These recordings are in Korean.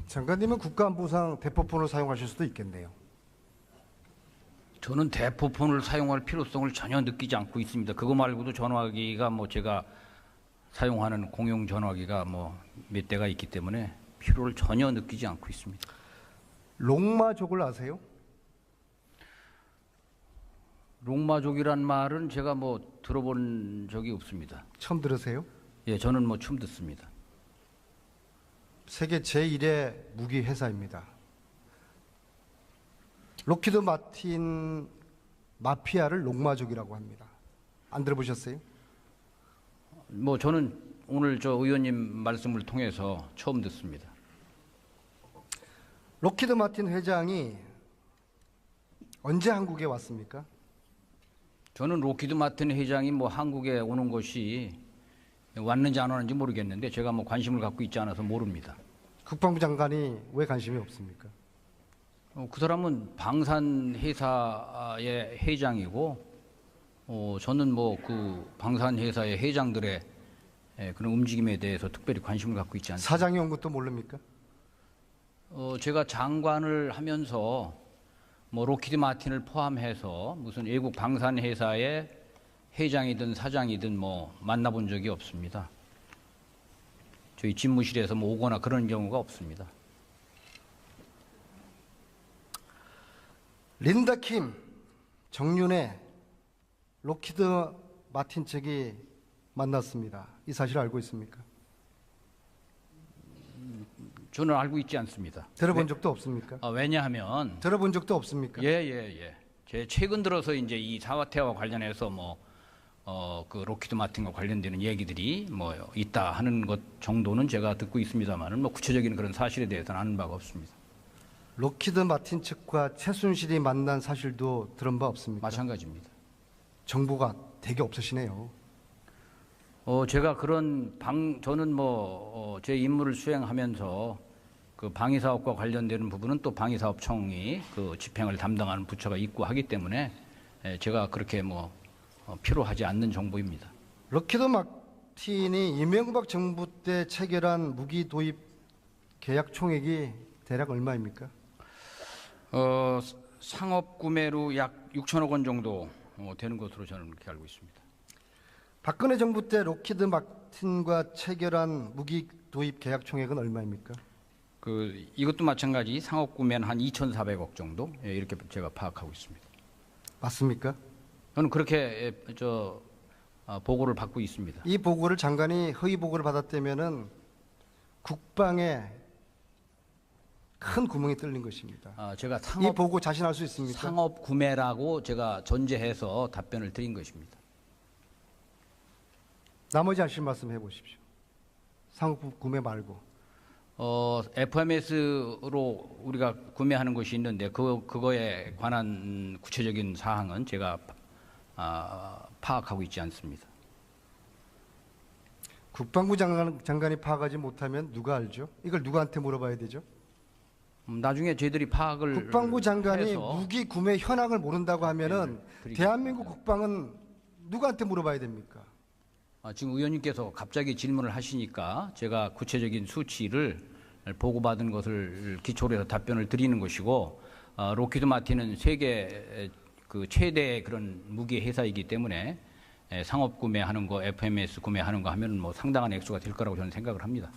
장관님은 국가안보상 대포폰을 사용하실 수도 있겠네요. 저는 대포폰을 사용할 필요성을 전혀 느끼지 않고 있습니다. 그거 말고도 전화기가 제가 사용하는 공용 전화기가 몇 대가 있기 때문에 필요를 전혀 느끼지 않고 있습니다. 롱마족을 아세요? 롱마족이란 말은 제가 들어본 적이 없습니다. 처음 들으세요? 예, 저는 처음 듣습니다. 세계 제1의 무기 회사입니다. 록히드 마틴 마피아를 롱마족이라고 합니다. 안 들어보셨어요? 저는 오늘 저 의원님 말씀을 통해서 처음 듣습니다. 록히드 마틴 회장이 언제 한국에 왔습니까? 저는 록히드 마틴 회장이 한국에 오는 것이 왔는지 안 왔는지 모르겠는데 제가 관심을 갖고 있지 않아서 모릅니다. 국방부 장관이 왜 관심이 없습니까? 그 사람은 방산 회사의 회장이고 저는 그 방산 회사의 회장들의 그런 움직임에 대해서 특별히 관심을 갖고 있지 않습니다. 사장이 온 것도 모릅니까? 제가 장관을 하면서 록히드 마틴을 포함해서 무슨 외국 방산 회사의 회장이든 사장이든 만나본 적이 없습니다. 저희 집무실에서 오거나 그런 경우가 없습니다. 린다 킴, 정윤회, 록히드 마틴 측이 만났습니다. 이 사실 알고 있습니까? 저는 알고 있지 않습니다. 들어본 적도 없습니까? 왜냐하면 들어본 적도 없습니까? 예. 제 최근 들어서 이제 이 사태와 관련해서 그 록히드 마틴과 관련되는 얘기들이 있다 하는 것 정도는 제가 듣고 있습니다만은 구체적인 그런 사실에 대해서는 아는 바가 없습니다. 록히드 마틴 측과 최순실이 만난 사실도 들은 바 없습니까? 마찬가지입니다. 정보가 되게 없으시네요. 제가 저는 제 임무를 수행하면서 그 방위사업과 관련되는 부분은 또 방위사업청이 그 집행을 담당하는 부처가 있고 하기 때문에 제가 그렇게 필요하지 않는 정보입니다. 록히드 마틴이 이명박 정부 때 체결한 무기 도입 계약 총액이 대략 얼마입니까? 상업 구매로 약 6천억 원 정도 되는 것으로 저는 그렇게 알고 있습니다. 박근혜 정부 때 록히드 마틴과 체결한 무기 도입 계약 총액은 얼마입니까? 이것도 마찬가지 상업 구매는 한 2,400억 정도 이렇게 제가 파악하고 있습니다. 맞습니까? 저는 그렇게 보고를 받고 있습니다. 이 보고를 장관이 허위 보고를 받았다면은 국방에 큰 구멍이 뚫린 것입니다. 제가 이 보고 자신할 수 있습니까? 상업 구매라고 제가 전제해서 답변을 드린 것입니다. 나머지 하실 말씀 해보십시오. 상업 구매 말고. FMS로 우리가 구매하는 것이 있는데 그거에 관한 구체적인 사항은 제가 파악하고 있지 않습니다. 국방부 장관이 파악하지 못하면 누가 알죠? 이걸 누구한테 물어봐야 되죠? 나중에 저희들이 파악을 국방부 장관이 해서 무기 구매 현황을 모른다고 하면은 대한민국 국방은 누구한테 물어봐야 됩니까? 지금 의원님께서 갑자기 질문을 하시니까 제가 구체적인 수치를 보고받은 것을 기초로 해서 답변을 드리는 것이고 록히드 마틴은 세계 그 최대의 그런 무기 회사이기 때문에 상업 구매하는 거, FMS 구매하는 거 하면 상당한 액수가 될 거라고 저는 생각을 합니다.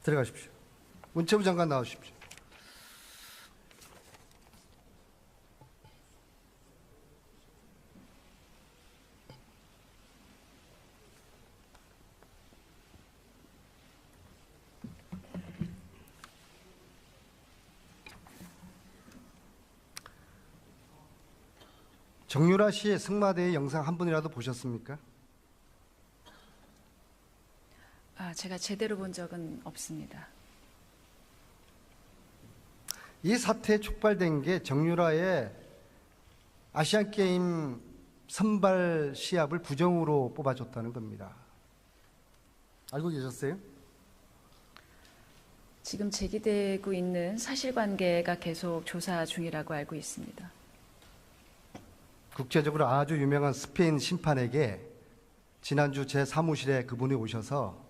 들어가십시오. 문체부 장관 나오십시오. 정유라 씨의 승마대회 영상 한 분이라도 보셨습니까? 제가 제대로 본 적은 없습니다. 이 사태에 촉발된 게 정유라의 아시안게임 선발 시합을 부정으로 뽑아줬다는 겁니다. 알고 계셨어요? 지금 제기되고 있는 사실관계가 계속 조사 중이라고 알고 있습니다. 국제적으로 아주 유명한 스페인 심판에게 지난주 제 사무실에 그분이 오셔서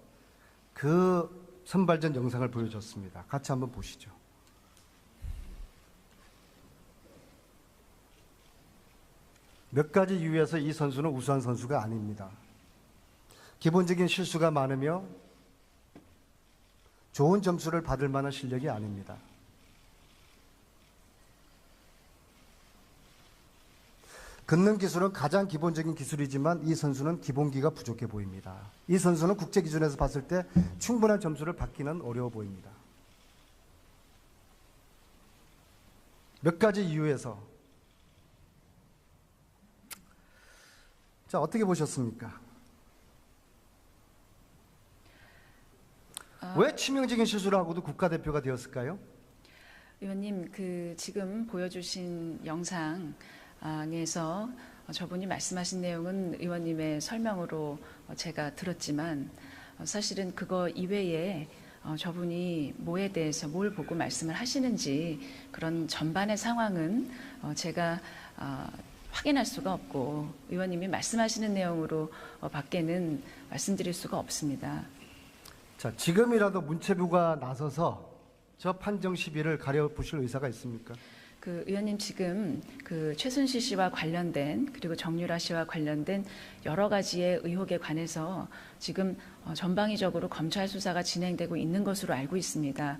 그 선발전 영상을 보여줬습니다. 같이 한번 보시죠. 몇 가지 이유에서 이 선수는 우수한 선수가 아닙니다. 기본적인 실수가 많으며 좋은 점수를 받을 만한 실력이 아닙니다. 걷는 기술은 가장 기본적인 기술이지만 이 선수는 기본기가 부족해 보입니다. 이 선수는 국제 기준에서 봤을 때 충분한 점수를 받기는 어려워 보입니다. 몇 가지 이유에서 자, 어떻게 보셨습니까? 왜 치명적인 실수를 하고도 국가대표가 되었을까요? 의원님, 지금 보여주신 영상에서 저분이 말씀하신 내용은 의원님의 설명으로 제가 들었지만 사실은 그거 이외에 저분이 뭐에 대해서 뭘 보고 말씀을 하시는지 그런 전반의 상황은 제가 확인할 수가 없고 의원님이 말씀하시는 내용으로 밖에는 말씀드릴 수가 없습니다. 자, 지금이라도 문체부가 나서서 저 판정 시비를 가려보실 의사가 있습니까? 의원님 지금 최순실 씨와 관련된 그리고 정유라 씨와 관련된 여러 가지의 의혹에 관해서 지금 전방위적으로 검찰 수사가 진행되고 있는 것으로 알고 있습니다.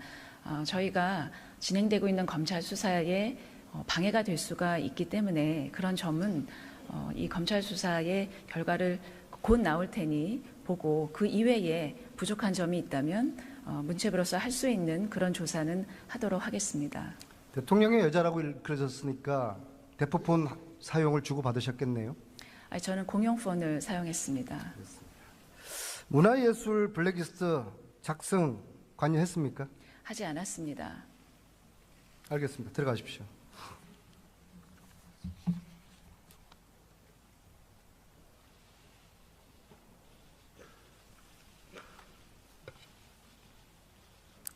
저희가 진행되고 있는 검찰 수사에 방해가 될 수가 있기 때문에 그런 점은 이 검찰 수사의 결과를 곧 나올 테니 보고 그 이외에 부족한 점이 있다면 문체부로서 할 수 있는 그런 조사는 하도록 하겠습니다. 대통령의 여자라고 그러셨으니까 대포폰 사용을 주고받으셨겠네요. 저는 공용폰을 사용했습니다. 문화예술 블랙리스트 작성 관여했습니까? 하지 않았습니다. 알겠습니다. 들어가십시오.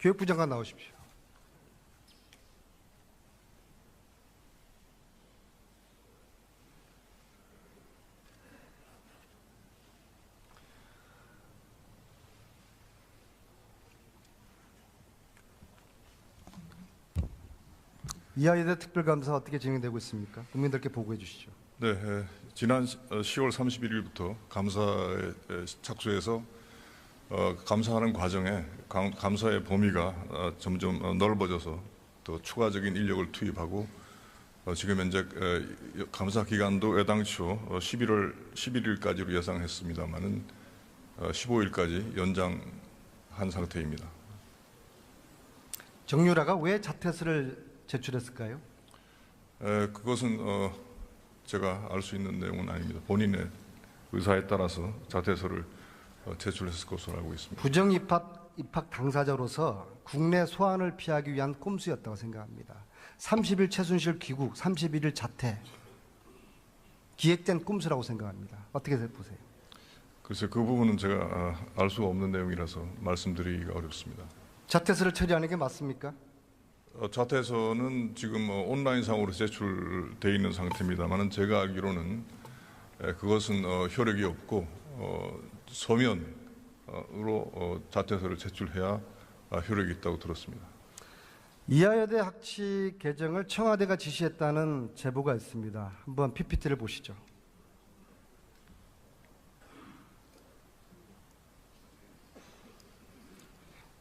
교육부 장관 나오십시오. 이하여대 특별감사 어떻게 진행되고 있습니까? 국민들께 보고해 주시죠. 네, 지난 10월 31일부터 감사에 착수해서 감사하는 과정에 감사의 범위가 점점 넓어져서 더 추가적인 인력을 투입하고 지금 현재 감사 기간도 애당초 11월 11일까지로 예상했습니다마는 15일까지 연장한 상태입니다. 정유라가 왜 자퇴서를 제출했을까요? 그것은 제가 알 수 있는 내용은 아닙니다. 본인의 의사에 따라서 자퇴서를 제출했을 것으로 알고 있습니다. 부정 입학 당사자로서 국내 소환을 피하기 위한 꼼수였다고 생각합니다. 30일 최순실 귀국, 31일 자퇴 기획된 꼼수라고 생각합니다. 어떻게 보세요? 글쎄 그 부분은 제가 알 수가 없는 내용이라서 말씀드리기가 어렵습니다. 자퇴서를 처리하는 게 맞습니까? 자퇴서는 지금 온라인상으로 제출돼 있는 상태입니다만 제가 알기로는 그것은 효력이 없고 서면으로 자퇴서를 제출해야 효력이 있다고 들었습니다. 이하여대 학칙 개정을 청와대가 지시했다는 제보가 있습니다. 한번 PPT를 보시죠.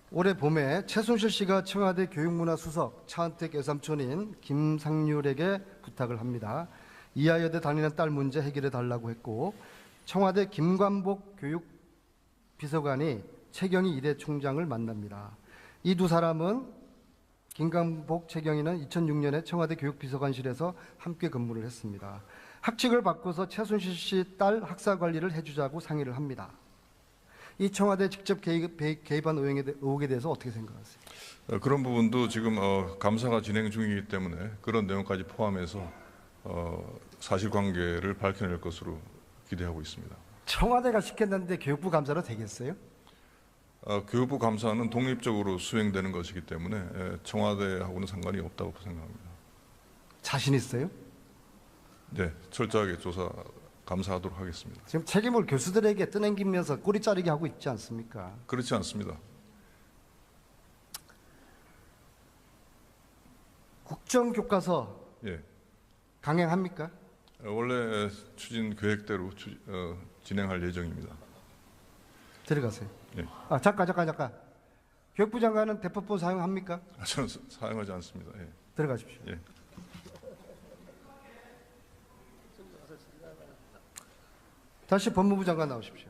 올해 봄에 최순실 씨가 청와대 교육문화수석 차은택 외삼촌인 김상률에게 부탁을 합니다. 이하여대 다니는 딸 문제 해결해 달라고 했고 청와대 김관복 교육비서관이 최경희 이대 총장을 만납니다. 이 두 사람은 김관복, 최경희는 2006년에 청와대 교육비서관실에서 함께 근무를 했습니다. 학칙을 바꿔서 최순실 씨 딸 학사 관리를 해주자고 상의를 합니다. 이 청와대 직접 개입한 의혹에 대해서 어떻게 생각하세요? 그런 부분도 지금 감사가 진행 중이기 때문에 그런 내용까지 포함해서 사실관계를 밝혀낼 것으로 기대하고 있습니다. 청와대가 시켰는데 교육부 감사로 되겠어요? 교육부 감사는 독립적으로 수행되는 것이기 때문에 청와대하고는 상관이 없다고 생각합니다. 자신 있어요? 네, 철저하게 조사 감사하도록 하겠습니다. 지금 책임을 교수들에게 떠넘기면서 꼬리 자르기 하고 있지 않습니까? 그렇지 않습니다. 국정교과서 예. 강행합니까? 원래 추진 계획대로 진행할 예정입니다. 들어가세요. 예. 잠깐. 교육부 장관은 대포폰 사용합니까? 저는 사용하지 않습니다. 예. 들어가십시오. 예. 다시 법무부 장관 나오십시오.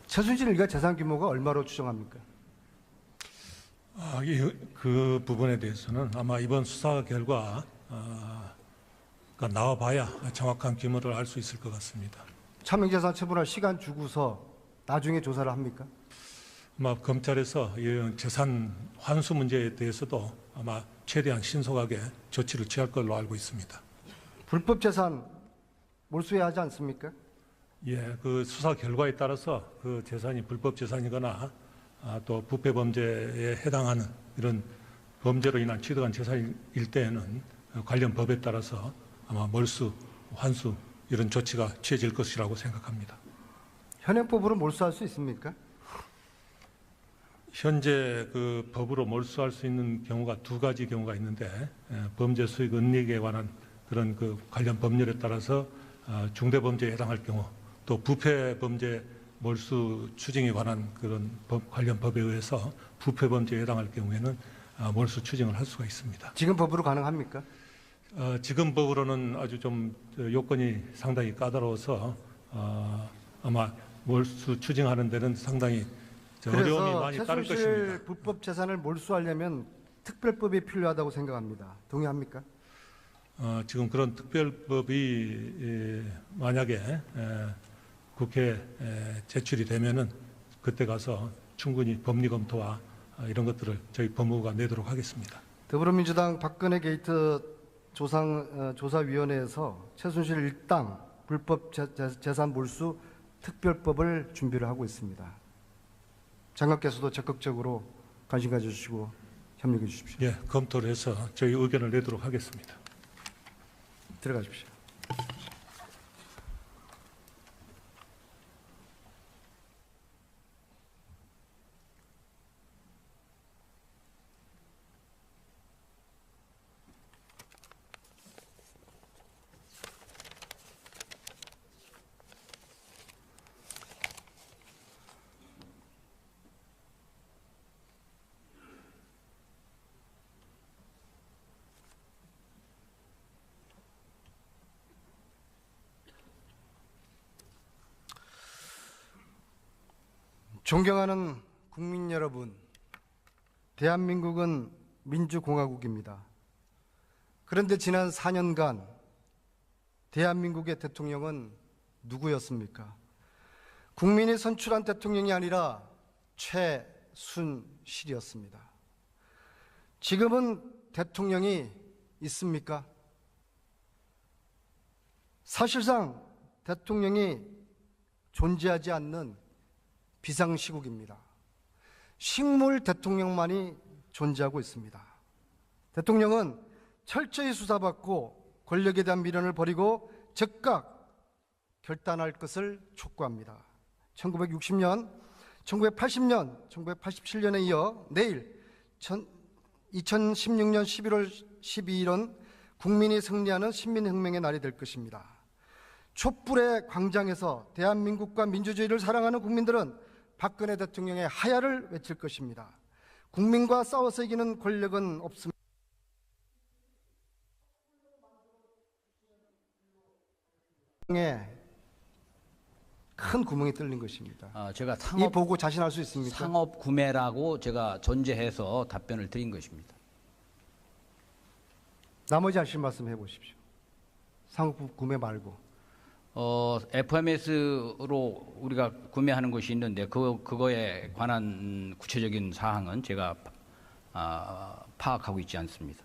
최순실 일가 재산 규모가 얼마로 추정합니까? 그 부분에 대해서는 아마 이번 수사 결과 가 나와봐야 정확한 규모를 알 수 있을 것 같습니다. 차명재산 처분할 시간 주고서 나중에 조사를 합니까? 아마 검찰에서 이 재산 환수 문제에 대해서도 아마 최대한 신속하게 조치를 취할 걸로 알고 있습니다. 불법 재산 몰수해야 하지 않습니까? 예, 그 수사 결과에 따라서 그 재산이 불법 재산이거나 또 부패 범죄에 해당하는 이런 범죄로 인한 취득한 재산일 때에는 관련 법에 따라서 아마 몰수, 환수 이런 조치가 취해질 것이라고 생각합니다. 현행법으로 몰수할 수 있습니까? 현재 그 법으로 몰수할 수 있는 경우가 두 가지 경우가 있는데 범죄 수익 은닉에 관한 그런 그 관련 법률에 따라서 중대 범죄에 해당할 경우 또 부패 범죄 몰수 추징에 관한 그런 관련 법에 의해서 부패 범죄에 해당할 경우에는 몰수 추징을 할 수가 있습니다. 지금 법으로 가능합니까? 지금 법으로는 아주 좀 요건이 상당히 까다로워서 아마 몰수 추징하는 데는 상당히 어려움이 많이 따를 최순실 것입니다. 불법 재산을 몰수하려면 특별법이 필요하다고 생각합니다. 동의합니까? 지금 그런 특별법이 만약에 국회에 제출이 되면은 그때 가서 충분히 법리 검토와 이런 것들을 저희 법무부가 내도록 하겠습니다. 더불어민주당 박근혜 게이트 조사위원회에서 최순실 일당 불법 재산 몰수 특별법을 준비를 하고 있습니다. 장관께서도 적극적으로 관심 가져주시고 협력해 주십시오. 예, 검토를 해서 저희 의견을 내도록 하겠습니다. 들어가십시오. 존경하는 국민 여러분, 대한민국은 민주공화국입니다. 그런데 지난 4년간 대한민국의 대통령은 누구였습니까? 국민이 선출한 대통령이 아니라 최순실이었습니다. 지금은 대통령이 있습니까? 사실상 대통령이 존재하지 않는 비상시국입니다. 식물 대통령만이 존재하고 있습니다. 대통령은 철저히 수사받고 권력에 대한 미련을 버리고 즉각 결단할 것을 촉구합니다. 1960년, 1980년, 1987년에 이어 내일 2016년 11월 12일은 국민이 승리하는 신민혁명의 날이 될 것입니다. 촛불의 광장에서 대한민국과 민주주의를 사랑하는 국민들은 박근혜 대통령의 하야를 외칠 것입니다. 국민과 싸워서 이기는 권력은 없습니다. 큰 구멍이 뚫린 것입니다. 제가 이 보고 자신할 수 있습니까? 상업 구매라고 제가 전제해서 답변을 드린 것입니다. 나머지 하실 말씀 해보십시오. 상업 구매 말고. FMS로 우리가 구매하는 것이 있는데 그거에 관한 구체적인 사항은 제가 파악하고 있지 않습니다.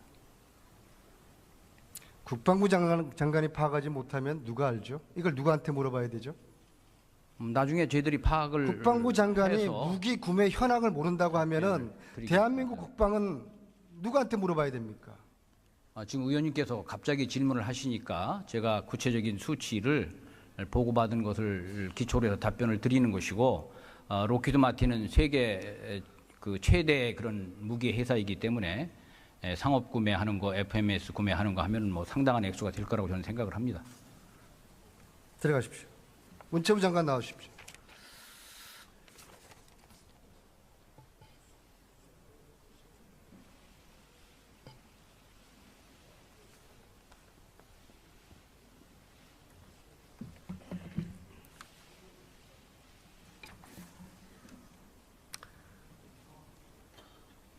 국방부 장관이 파악하지 못하면 누가 알죠? 이걸 누구한테 물어봐야 되죠? 나중에 저희들이 파악을 국방부 장관이 해서 무기 구매 현황을 모른다고 하면은 드리겠습니다. 대한민국 국방은 누구한테 물어봐야 됩니까? 지금 의원님께서 갑자기 질문을 하시니까 제가 구체적인 수치를 보고받은 것을 기초로 해서 답변을 드리는 것이고, 록히드 마틴은 세계 그 최대의 그런 무기 회사이기 때문에 상업 구매하는 거, FMS 구매하는 거 하면 뭐 상당한 액수가 될 거라고 저는 생각을 합니다. 들어가십시오. 문체부 장관 나오십시오.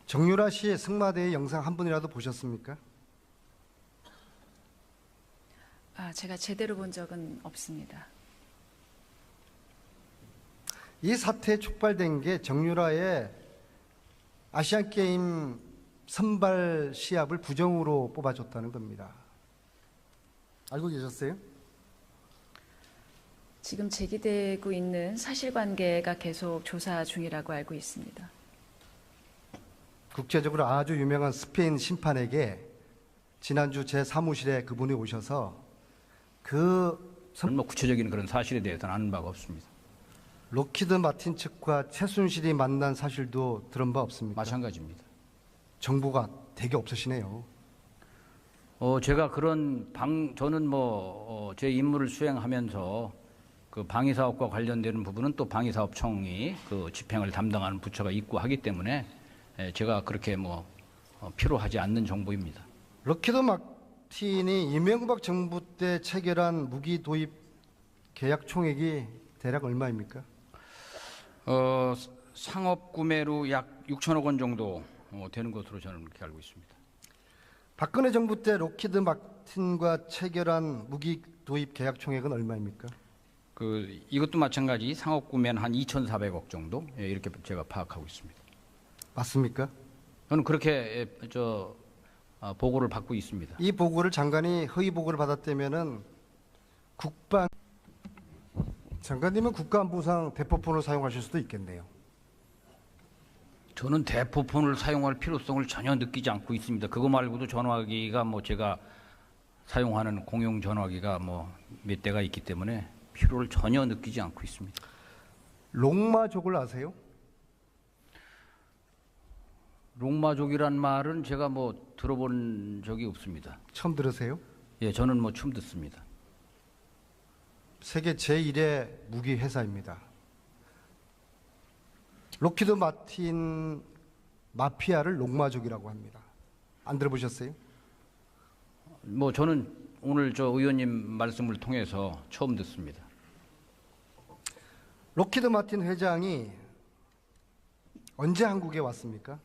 정유라 씨의 승마대회 영상 한 분이라도 보셨습니까? 제가 제대로 본 적은 없습니다. 이 사태에 촉발된 게 정유라의 아시안게임 선발 시합을 부정으로 뽑아줬다는 겁니다. 알고 계셨어요? 지금 제기되고 있는 사실관계가 계속 조사 중이라고 알고 있습니다. 국제적으로 아주 유명한 스페인 심판에게 지난주 제 사무실에 그분이 오셔서 저는 뭐 구체적인 그런 사실에 대해서는 아는 바가 없습니다. 록히드 마틴 측과 최순실이 만난 사실도 들은 바 없습니까? 마찬가지입니다. 정보가 되게 없으시네요. 제가 그런 저는 제 임무를 수행하면서 그 방위사업과 관련되는 부분은 또 방위사업청이 그 집행을 담당하는 부처가 있고 하기 때문에 제가 그렇게 필요하지 않는 정보입니다. 록히드 마틴이 이명박 정부 때 체결한 무기 도입 계약 총액이 대략 얼마입니까? 상업 구매로 약 6천억 원 정도 되는 것으로 저는 그렇게 알고 있습니다. 박근혜 정부 때 록히드 마틴과 체결한 무기 도입 계약 총액은 얼마입니까? 이것도 마찬가지 상업 구매는 한 2,400억 정도 이렇게 제가 파악하고 있습니다. 맞습니까? 저는 그렇게 보고를 받고 있습니다. 이 보고를 장관이 허위 보고를 받았다면은 장관님은 국가안보상 대포폰을 사용하실 수도 있겠네요. 저는 대포폰을 사용할 필요성을 전혀 느끼지 않고 있습니다. 그거 말고도 전화기가 제가 사용하는 공용 전화기가 몇 대가 있기 때문에 필요를 전혀 느끼지 않고 있습니다. 롱마족을 아세요? 롱마족이란 말은 제가 들어본 적이 없습니다. 처음 들으세요? 예, 저는 처음 듣습니다. 세계 제1의 무기 회사입니다. 록히드 마틴 마피아를 롱마족이라고 합니다. 안 들어보셨어요? 저는 오늘 의원님 말씀을 통해서 처음 듣습니다. 록히드 마틴 회장이 언제 한국에 왔습니까?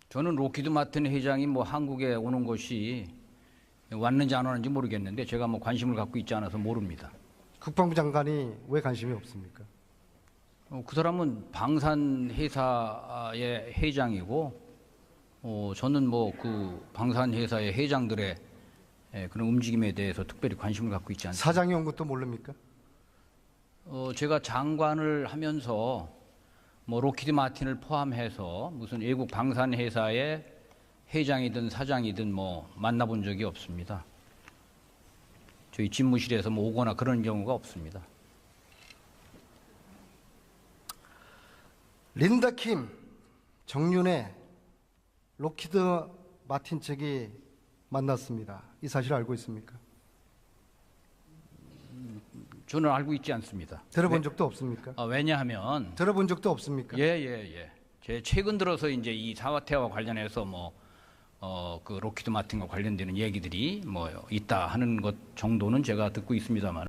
저는 록히드 마틴 회장이 한국에 오는 것이 왔는지 안 왔는지 모르겠는데 제가 관심을 갖고 있지 않아서 모릅니다. 국방부 장관이 왜 관심이 없습니까? 그 사람은 방산 회사의 회장이고 저는 그 방산 회사의 회장들의 그런 움직임에 대해서 특별히 관심을 갖고 있지 않습니다. 사장이 온 것도 모릅니까? 제가 장관을 하면서 록히드 마틴을 포함해서 무슨 외국 방산 회사의 회장이든 사장이든 만나본 적이 없습니다. 저희 집무실에서 오거나 그런 경우가 없습니다. 린다 킴, 정윤회, 록히드 마틴 측이 만났습니다. 이 사실 알고 있습니까? 저는 알고 있지 않습니다. 들어본 적도 없습니까? 왜냐하면 들어본 적도 없습니까? 예. 제 최근 들어서 이제 이 사태와 관련해서 그 록히드 마틴과 관련되는 얘기들이 있다 하는 것 정도는 제가 듣고 있습니다만